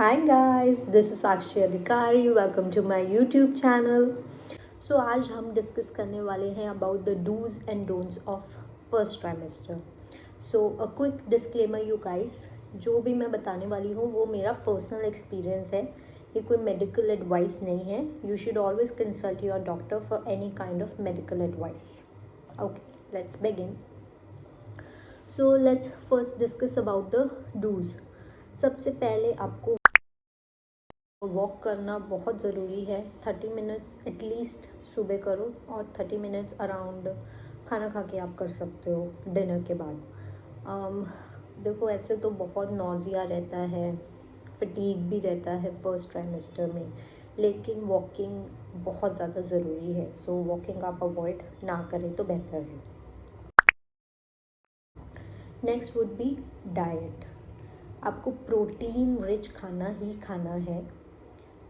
Hi guys, this is Sakshi Adhikari. Welcome to my YouTube channel. So आज हम discuss करने वाले हैं about the dos and don'ts of first trimester. So a quick disclaimer you guys, जो भी मैं बताने वाली हूँ वो मेरा पर्सनल एक्सपीरियंस है, ये कोई मेडिकल एडवाइस नहीं है. You should always consult your doctor for any kind of medical advice. Okay, let's begin. So let's first discuss about the dos. सबसे पहले आपको वॉक करना बहुत ज़रूरी है. 30 मिनट्स एटलीस्ट सुबह करो और 30 मिनट्स अराउंड खाना खा के आप कर सकते हो डिनर के बाद. देखो, ऐसे तो बहुत नौजिया रहता है, फटीग भी रहता है फर्स्ट ट्राइमेस्टर में, लेकिन वॉकिंग बहुत ज़्यादा ज़रूरी है. सो वॉकिंग आप अवॉइड ना करें तो बेहतर है. Next would B diet. आपको प्रोटीन रिच खाना ही खाना है.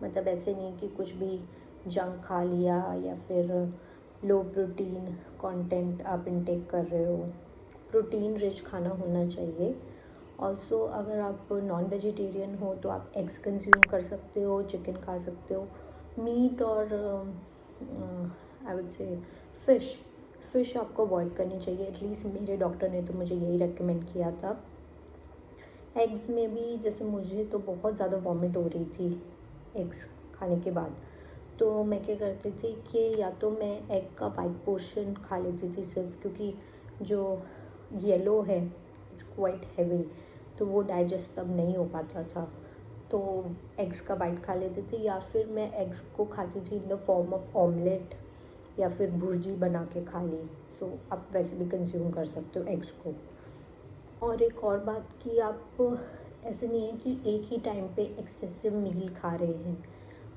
मतलब ऐसे नहीं कि कुछ भी जंक खा लिया या फिर लो प्रोटीन कंटेंट आप इनटेक कर रहे हो. प्रोटीन रिच खाना होना चाहिए. ऑल्सो अगर आप नॉन वेजिटेरियन हो तो आप एग्स कंज्यूम कर सकते हो, चिकन खा सकते हो. मीट और आई वुड से फ़िश आपको अवॉइड करनी चाहिए. एटलीस्ट मेरे डॉक्टर ने तो मुझे यही रेकमेंड किया था. एग्स में भी जैसे मुझे तो बहुत ज़्यादा वॉमिट हो रही थी एग्स खाने के बाद, तो मैं क्या करती थी कि या तो मैं एग का वाइट पोर्शन खा लेती थी सिर्फ, क्योंकि जो येलो है इट्स क्वाइट हैवी, तो वो डाइजेस्ट तब नहीं हो पाता था. तो एग्स का वाइट खा लेती थी, या फिर मैं एग्स को खाती थी in the form of omelette या फिर भुर्जी बना के खा ली. सो आप वैसे भी कंज्यूम कर सकते हो एग्स को. और एक और बात कि आप ऐसे नहीं है कि एक ही टाइम पे एक्सेसिव मील खा रहे हैं.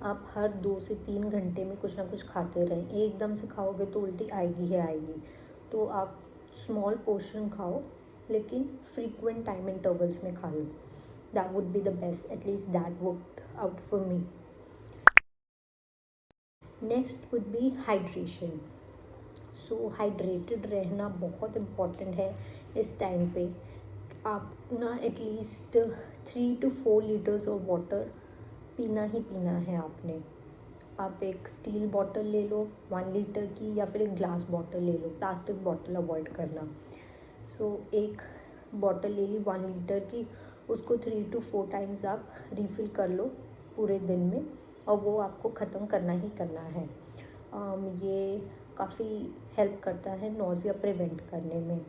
आप हर 2 से 3 घंटे में कुछ ना कुछ खाते रहें. एकदम से खाओगे तो उल्टी आएगी ही आएगी. तो आप स्मॉल पोर्शन खाओ, लेकिन फ्रीक्वेंट टाइम इंटरवल्स में खा लो. That would be the best. At least that worked out for me. Next would be hydration. So hydrated रहना बहुत इम्पॉर्टेंट है इस टाइम पे. आप ना at least 3 to 4 litres of water पीना ही पीना है आपने. आप एक स्टील बॉटल ले लो 1 लीटर की, या फिर एक ग्लास बॉटल ले लो. प्लास्टिक बॉटल अवॉइड करना. सो एक बॉटल ले ली 1 लीटर की, उसको 3 to 4 टाइम्स आप रिफ़िल कर लो पूरे दिन में, और वो आपको ख़त्म करना ही करना है. ये काफ़ी हेल्प करता है नोज़िया प्रिवेंट करने में.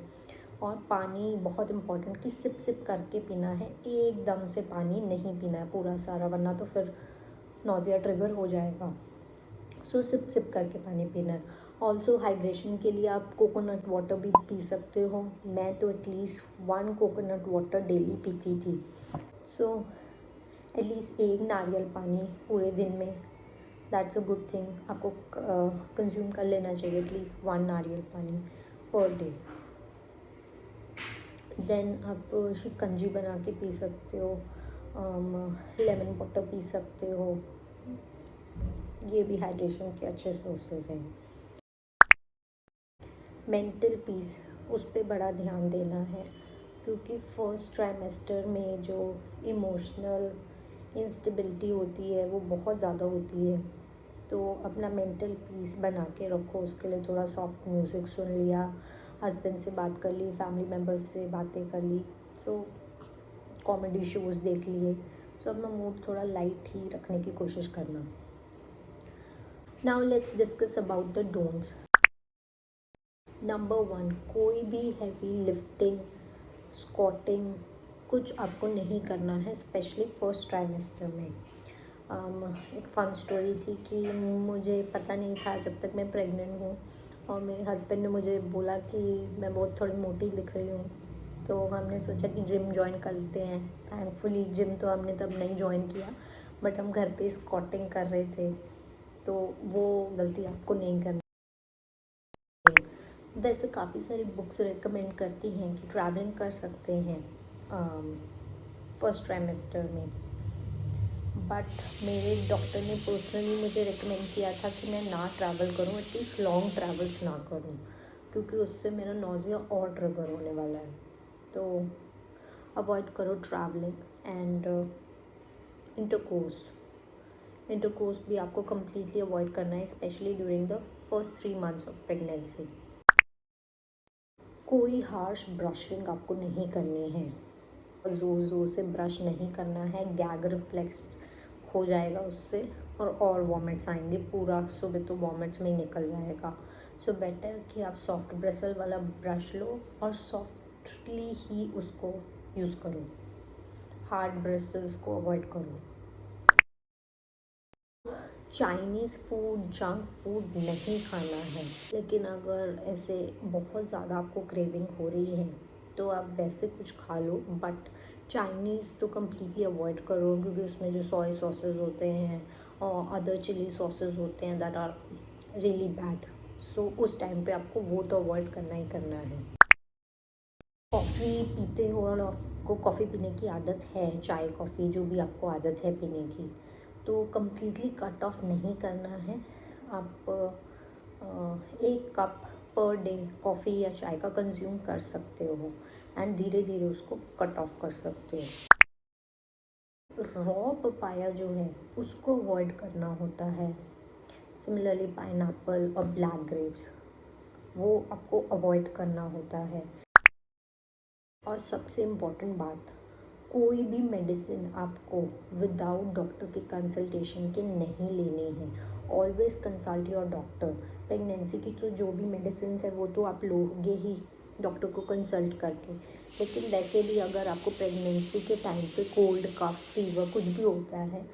और पानी बहुत इम्पॉर्टेंट कि सिप सिप करके पीना है. एकदम से पानी नहीं पीना है पूरा सारा, वरना तो फिर नोज़िया ट्रिगर हो जाएगा. सो सिप सिप करके पानी पीना है. ऑल्सो हाइड्रेशन के लिए आप कोकोनट वाटर भी पी सकते हो. मैं तो एटलीस्ट 1 कोकोनट वाटर डेली पीती थी. सो एटलीस्ट एक नारियल पानी पूरे दिन में, दैट्स अ गुड थिंग. आपको कंज्यूम कर लेना चाहिए एटलीस्ट 1 नारियल पानी पर डे. देन आप शिकंजी बना के पी सकते हो, लेमन वाटर पी सकते हो. ये भी हाइड्रेशन के अच्छे सोर्सेज हैं. मेंटल पीस, उस पर बड़ा ध्यान देना है, क्योंकि फर्स्ट ट्राइमेस्टर में जो इमोशनल इंस्टेबिलिटी होती है वो बहुत ज़्यादा होती है. तो अपना मेंटल पीस बना के रखो. उसके लिए थोड़ा सॉफ्ट म्यूज़िक सुन लिया, हस्बैंड से बात कर ली, फैमिली मेम्बर्स से बातें कर ली, सो कॉमेडी शोज़ देख लिए. सो अपना मूड थोड़ा लाइट ही रखने की कोशिश करना. Now let's discuss about the don'ts. Number 1, कोई भी हैवी लिफ्टिंग, स्क्वाटिंग कुछ आपको नहीं करना है, स्पेशली फर्स्ट ट्राइमेस्टर में. एक फ़न स्टोरी थी कि मुझे पता नहीं था जब तक मैं प्रेग्नेंट हूँ, और मेरे हस्बैंड ने मुझे बोला कि मैं बहुत थोड़ी मोटी दिख रही हूँ. तो हमने सोचा कि जिम जॉइन करते हैं. थैंकफुली जिम तो हमने तब नहीं जॉइन किया, बट हम घर पे स्क्वाटिंग कर रहे थे. तो वो गलती आपको नहीं करनी. वैसे काफ़ी सारी बुक्स रिकमेंड करती हैं कि ट्रैवलिंग कर सकते हैं फर्स्ट ट्राइमेस्टर में, बट मेरे डॉक्टर ने पर्सनली मुझे रिकमेंड किया था कि मैं ना ट्रैवल करूं, एटलीस्ट लॉन्ग ट्रैवल्स ना करूं, क्योंकि उससे मेरा नोज़िया और ट्रिगर होने वाला है. तो अवॉइड करो ट्रैवलिंग. एंड इंटरकोर्स भी आपको कम्प्लीटली अवॉइड करना है, specially during the first 3 months of pregnancy. कोई हार्श ब्रशिंग आपको नहीं करनी है, ज़ोर ज़ोर से ब्रश नहीं करना है, गैग रिफ्लेक्स हो जाएगा उससे और वॉमिट्स आएंगे, पूरा सुबह तो वॉमिट्स में ही निकल जाएगा। सो बेटर कि आप सॉफ्ट ब्रिसल वाला ब्रश लो और सॉफ्टली ही उसको यूज़ करो, हार्ड ब्रिसल्स को अवॉइड करो। चाइनीज़ फूड, जंक फूड नहीं खाना है, लेकिन अगर ऐसे बहुत ज़्यादा आपको क्रेविंग हो रही है तो आप वैसे कुछ खा लो, बट चाइनीज़ तो कम्प्लीटली अवॉइड करो, क्योंकि उसमें जो सोया सॉसेस होते हैं और अदर चिली सॉसेस होते हैं दैट आर रियली बैड। सो उस टाइम पे आपको वो तो अवॉइड करना ही करना है। कॉफ़ी पीते हो और आपको कॉफ़ी पीने की आदत है, चाय कॉफ़ी जो भी आपको आदत है पीने की, तो कम्प्लीटली कट ऑफ नहीं करना है। आप 1 कप पर डे कॉफ़ी या चाय का कंज्यूम कर सकते हो एंड धीरे धीरे उसको कट ऑफ कर सकते हो। रॉ पपाया जो है उसको अवॉइड करना होता है। सिमिलरली पाइनएप्पल और ब्लैक ग्रेप्स, वो आपको अवॉइड करना होता है। और सबसे इम्पॉर्टेंट बात, कोई भी मेडिसिन आपको विदाउट डॉक्टर के कंसल्टेशन के नहीं लेनी है। Always consult your doctor. Pregnancy की तो जो भी मेडिसिन है वो तो आप लोगे ही डॉक्टर को कंसल्ट करके, लेकिन वैसे भी अगर आपको प्रेगनेंसी के टाइम पे कोल्ड, कफ, फीवर कुछ भी होता है,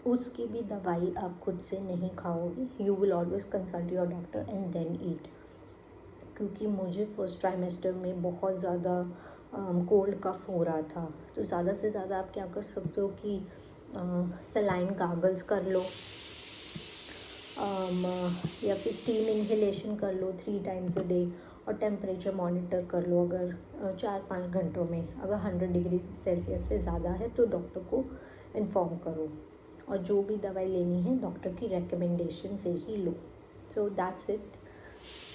उसकी भी दवाई आप खुद से नहीं खाओगे। You will always consult your doctor and then eat. क्योंकि मुझे फर्स्ट ट्राइमेस्टर में बहुत ज़्यादा कोल्ड कफ हो रहा था, तो ज़्यादा से ज़्यादा आप क्या कर सकते हो कि सलाइन गागल्स कर लो, या फिर स्टीम इन्हेलेशन कर लो 3 टाइम्स अ डे, और टेम्परेचर मॉनिटर कर लो। अगर 4-5 घंटों में अगर 100 डिग्री सेल्सियस से ज़्यादा है तो डॉक्टर को इन्फॉर्म करो, और जो भी दवाई लेनी है डॉक्टर की रिकमेंडेशन से ही लो। So that's it.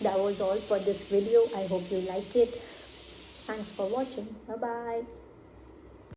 That was all for this video. I hope you like it. Thanks for watching. Bye bye.